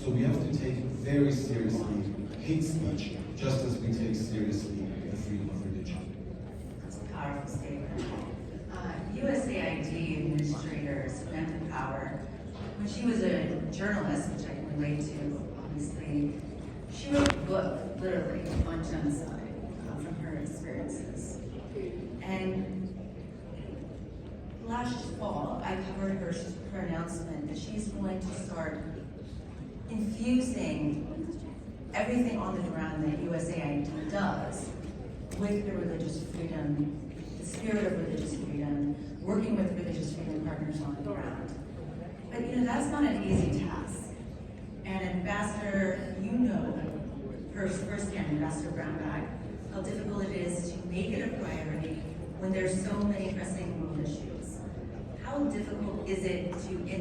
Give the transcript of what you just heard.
So we have to take very seriously hate speech, just as we take seriously the freedom of religion. That's a powerful statement. USAID Administrator Samantha Power, when she was a journalist, which I can relate to, obviously, she wrote a book, literally, on genocide from her experiences. And last fall, I covered her announcement that she's going to start infusing everything on the ground that USAID does with the religious freedom, the spirit of religious freedom, working with religious freedom partners on the ground. But that's not an easy task. And Ambassador, you know firsthand, Ambassador Brownback, how difficult it is to make it a priority when there's so many pressing world issues. How difficult is it to